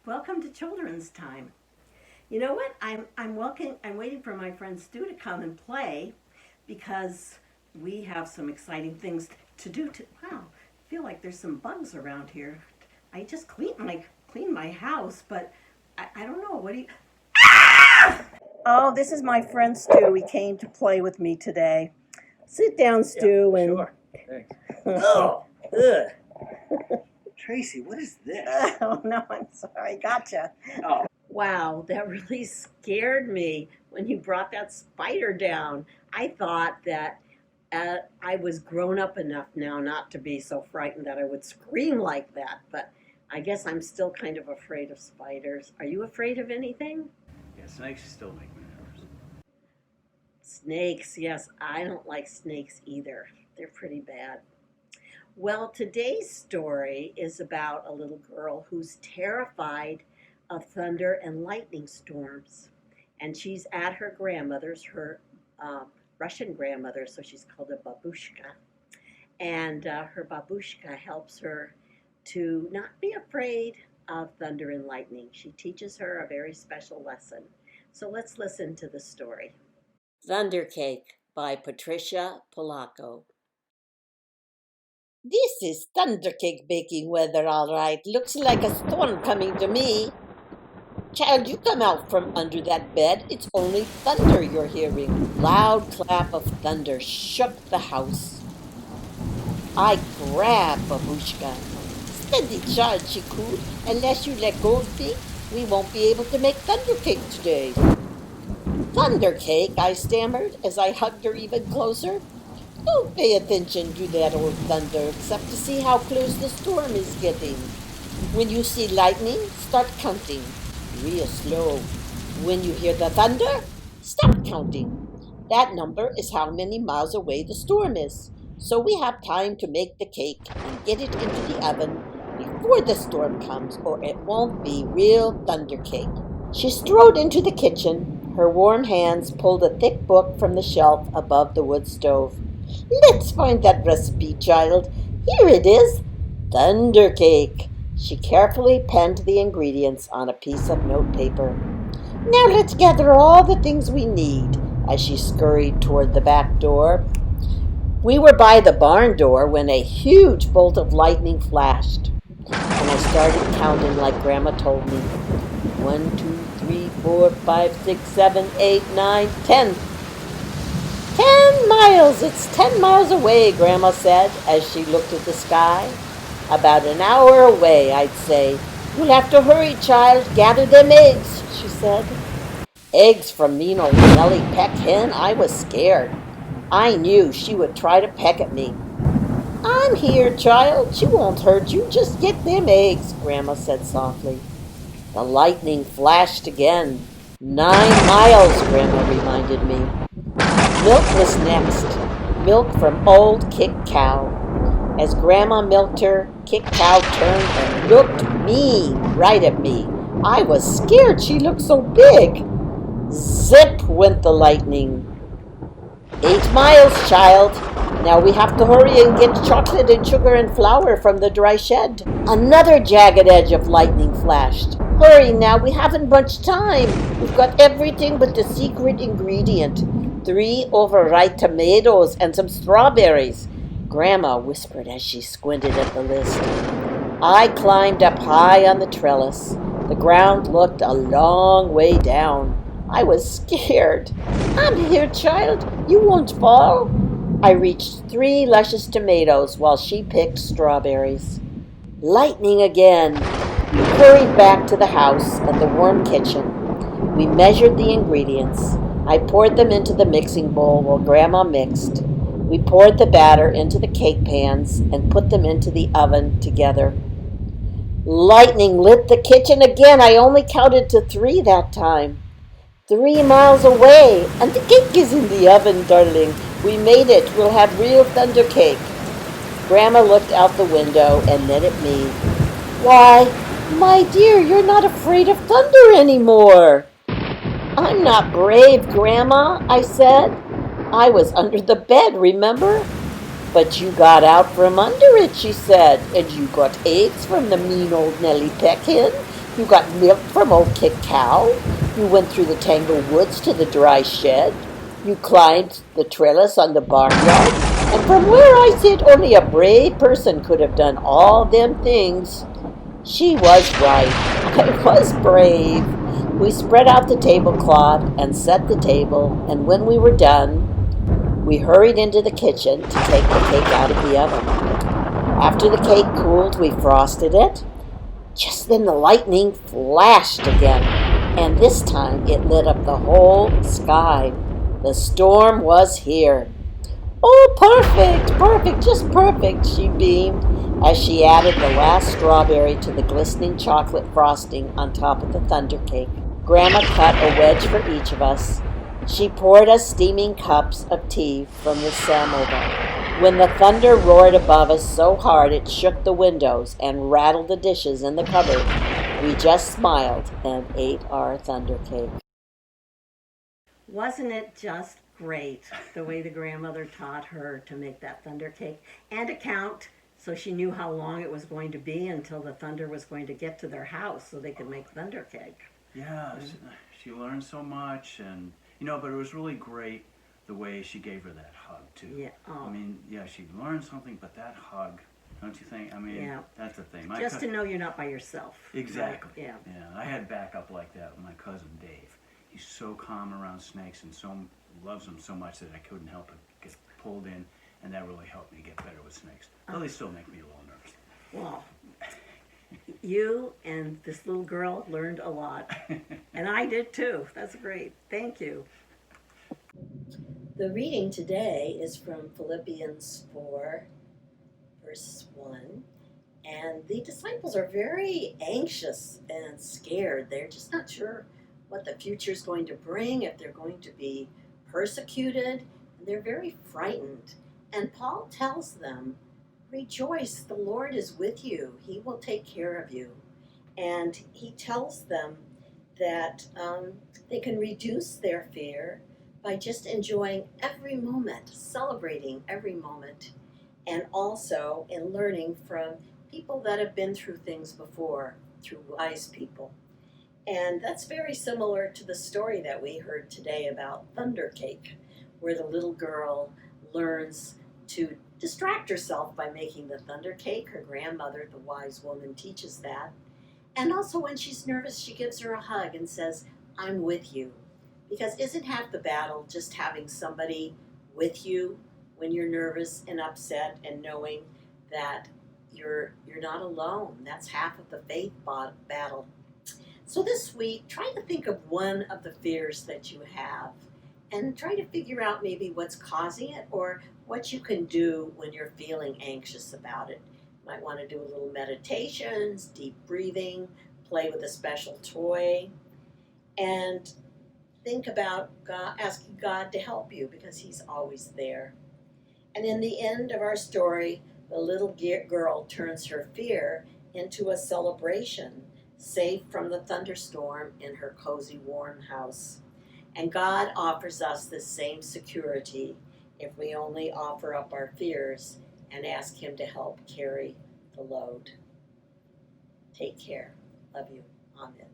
Welcome to Children's Time. You know what? I'm waiting for my friend Stu to come and play because we have some exciting things to do. Wow, I feel like there's some bugs around here. I just cleaned my house, but I don't know. What do you? Oh, this is my friend Stu. He came to play with me today. Sit down, Stu, and Sure. Thanks. Oh, ugh. Tracy, what is this? oh no, I'm sorry. Gotcha. Oh, Wow, that really scared me when you brought that spider down. I thought that I was grown up enough now not to be so frightened that I would scream like that, but I guess I'm still kind of afraid of spiders. Are you afraid of anything? yeah, snakes still make me nervous. Snakes, yes, I don't like snakes either. They're pretty bad. Well, today's story is about a little girl who's terrified of thunder and lightning storms. And she's at her grandmother's, her uh, Russian grandmother, so she's called a babushka. And her babushka helps her to not be afraid of thunder and lightning. She teaches her a very special lesson. So let's listen to the story. Thunder Cake by Patricia Polacco. This is thundercake baking weather, all right. Looks like a storm coming to me. Child, you come out from under that bed. It's only thunder you're hearing. Loud clap of thunder shook the house. I grabbed Babushka. Steady, child, she cooed. Unless you let go of me, we won't be able to make thundercake today. Thundercake, I stammered as I hugged her even closer. Don't pay attention to that old thunder except to see how close the storm is getting. When you see lightning, start counting. Real slow. When you hear the thunder, stop counting. That number is how many miles away the storm is. So we have time to make the cake and get it into the oven before the storm comes, or it won't be real thunder cake. She strode into the kitchen. Her warm hands pulled a thick book from the shelf above the wood stove. Let's find that recipe, child. Here it is. Thunder cake. She carefully penned the ingredients on a piece of notepaper. Now let's gather all the things we need as she scurried toward the back door. We were by the barn door when a huge bolt of lightning flashed, and I started counting like Grandma told me. 1, 2, 3, 4, 5, 6, 7, 8, 9, 10. 10 miles! It's 10 miles away, Grandma said as she looked at the sky. About an hour away, I'd say. You'll have to hurry, child. Gather them eggs, she said. Eggs from mean old Nellie Peck Hen? I was scared. I knew she would try to peck at me. I'm here, child. She won't hurt you. Just get them eggs, Grandma said softly. The lightning flashed again. 9 miles, Grandma reminded me. Milk was next. Milk from old Kick Cow. As Grandma milked her, Kick Cow turned and looked mean right at me. I was scared. She looked so big. Zip went the lightning. 8 miles, child. Now we have to hurry and get chocolate and sugar and flour from the dry shed. Another jagged edge of lightning flashed. Hurry now, we haven't much time. We've got everything but the secret ingredient. 3 overripe tomatoes and some strawberries, Grandma whispered as she squinted at the list. I climbed up high on the trellis. The ground looked a long way down. I was scared. I'm here, child. You won't fall. I reached 3 luscious tomatoes while she picked strawberries. Lightning again. We hurried back to the house and the warm kitchen. We measured the ingredients. I poured them into the mixing bowl while Grandma mixed. We poured the batter into the cake pans and put them into the oven together. Lightning lit the kitchen again. I only counted to 3 that time. 3 miles away, and the cake is in the oven, darling. We made it. We'll have real thunder cake. Grandma looked out the window and then at me. Why, my dear, you're not afraid of thunder anymore. I'm not brave, Grandma, I said. I was under the bed, remember? But you got out from under it, she said, and you got eggs from the mean old Nellie Peck Hen. You got milk from old Kick Cow. You went through the tangled woods to the dry shed. You climbed the trellis on the barnyard. And from where I sit, only a brave person could have done all them things. She was right. I was brave. We spread out the tablecloth and set the table, and when we were done, we hurried into the kitchen to take the cake out of the oven. After the cake cooled, we frosted it. Just then the lightning flashed again, and this time it lit up the whole sky. The storm was here. Oh, perfect, perfect, just perfect, she beamed as she added the last strawberry to the glistening chocolate frosting on top of the thunder cake. Grandma cut a wedge for each of us. She poured us steaming cups of tea from the thermos. When the thunder roared above us so hard it shook the windows and rattled the dishes in the cupboard, we just smiled and ate our thunder cake. Wasn't it just great the way the grandmother taught her to make that thunder cake and to count, so she knew how long it was going to be until the thunder was going to get to their house so they could make thunder cake? Yeah, she learned so much, and but it was really great the way she gave her that hug too. Yeah. Oh. I mean, yeah, she learned something, but that hug, don't you think? I mean, Yeah. that's the thing. Just to know you're not by yourself. Exactly. Right? Yeah. Yeah, I had backup like that with my cousin Dave. He's so calm around snakes and so loves them so much that I couldn't help but get pulled in, and that really helped me get better with snakes. Though they still make me a little nervous. Well, you and this little girl learned a lot, and I did too. That's great. Thank you. The reading today is from Philippians 4, verse 1. And the disciples are very anxious and scared. They're just not sure what the future is going to bring, if they're going to be persecuted. And they're very frightened. And Paul tells them, rejoice, the Lord is with you. He will take care of you. And he tells them that they can reduce their fear by just enjoying every moment, celebrating every moment, and also in learning from people that have been through things before, through wise people. And that's very similar to the story that we heard today about Thunder Cake, where the little girl learns to distract herself by making the thunder cake. Her grandmother, the wise woman, teaches that. And also when she's nervous, she gives her a hug and says, I'm with you. Because isn't half the battle just having somebody with you when you're nervous and upset and knowing that you're not alone? That's half of the faith battle. So this week, try to think of one of the fears that you have and try to figure out maybe what's causing it or what you can do when you're feeling anxious about it. You might want to do a little meditations, deep breathing, play with a special toy, and think about God, asking God to help you because He's always there. And in the end of our story, the little girl turns her fear into a celebration, safe from the thunderstorm in her cozy, warm house. And God offers us this same security if we only offer up our fears and ask Him to help carry the load. Take care. Love you. Amen.